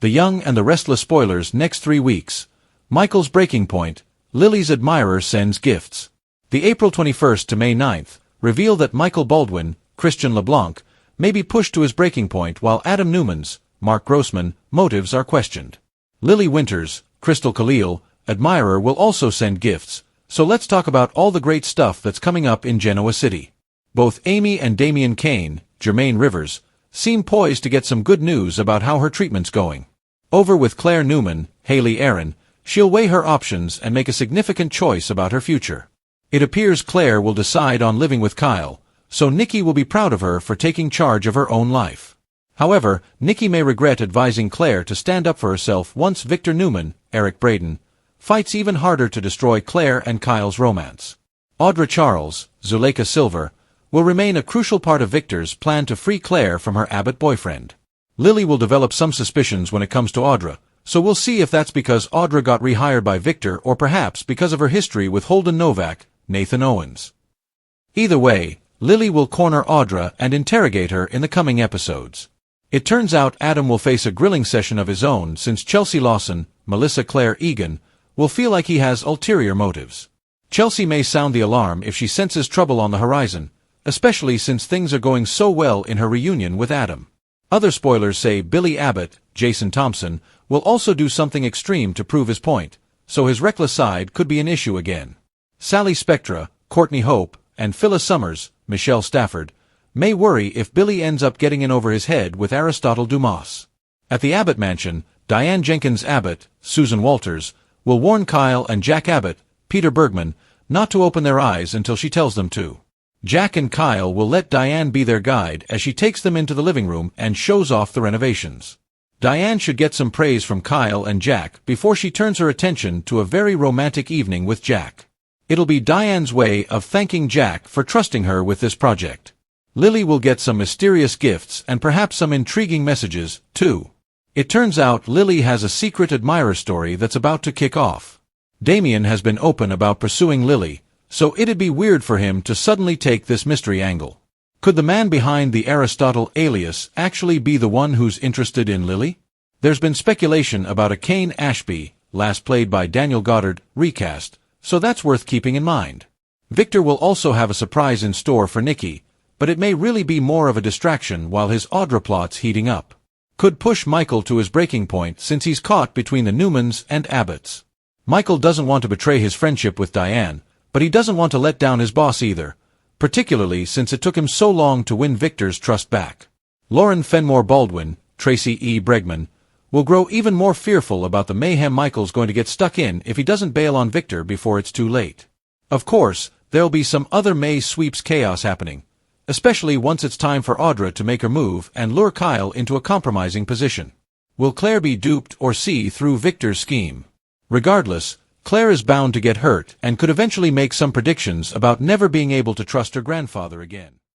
The Young and the Restless spoilers next 3 weeks. Michael's breaking point. Lily's admirer sends gifts. The April 21st to May 9th reveal that Michael Baldwin, Christian LeBlanc, may be pushed to his breaking point while Adam Newmans, Mark Grossman, motives are questioned. Lily Winters, Crystal Khalil, admirer will also send gifts, so let's talk about all the great stuff that's coming up in Genoa City. Both Amy and Damien Kane, Jermaine Rivers, seem poised to get some good news about how her treatment's going. Over with Claire Newman, Haley Aaron, she'll weigh her options and make a significant choice about her future. It appears Claire will decide on living with Kyle, so Nikki will be proud of her for taking charge of her own life. However, Nikki may regret advising Claire to stand up for herself once Victor Newman, Eric Braden, fights even harder to destroy Claire and Kyle's romance. Audra Charles, Zuleika Silver, will remain a crucial part of Victor's plan to free Claire from her Abbott boyfriend. Lily will develop some suspicions when it comes to Audra, so we'll see if that's because Audra got rehired by Victor or perhaps because of her history with Holden Novak, Nathan Owens. Either way, Lily will corner Audra and interrogate her in the coming episodes. It turns out Adam will face a grilling session of his own since Chelsea Lawson, Melissa Claire Egan, will feel like he has ulterior motives. Chelsea may sound the alarm if she senses trouble on the horizon, especially since things are going so well in her reunion with Adam. Other spoilers say Billy Abbott, Jason Thompson, will also do something extreme to prove his point, so his reckless side could be an issue again. Sally Spectra, Courtney Hope, and Phyllis Summers, Michelle Stafford, may worry if Billy ends up getting in over his head with Aristotle Dumas. At the Abbott mansion, Diane Jenkins Abbott, Susan Walters, will warn Kyle and Jack Abbott, Peter Bergman, not to open their eyes until she tells them to. Jack and Kyle will let Diane be their guide as she takes them into the living room and shows off the renovations. Diane should get some praise from Kyle and Jack before she turns her attention to a very romantic evening with Jack. It'll be Diane's way of thanking Jack for trusting her with this project. Lily will get some mysterious gifts and perhaps some intriguing messages, too. It turns out Lily has a secret admirer story that's about to kick off. Damien has been open about pursuing Lily, so it'd be weird for him to suddenly take this mystery angle. Could the man behind the Aristotle alias actually be the one who's interested in Lily? There's been speculation about a Kane Ashby, last played by Daniel Goddard, recast, so that's worth keeping in mind. Victor will also have a surprise in store for Nikki, but it may really be more of a distraction while his Audra plot's heating up. Could push Michael to his breaking point since he's caught between the Newmans and Abbotts. Michael doesn't want to betray his friendship with Diane, but he doesn't want to let down his boss either, particularly since it took him so long to win Victor's trust back. Lauren Fenmore Baldwin, Tracy E. Bregman, will grow even more fearful about the mayhem Michael's going to get stuck in if he doesn't bail on Victor before it's too late. Of course, there'll be some other May sweeps chaos happening, especially once it's time for Audra to make her move and lure Kyle into a compromising position. Will Claire be duped or see through Victor's scheme? Regardless, Claire is bound to get hurt and could eventually make some predictions about never being able to trust her grandfather again.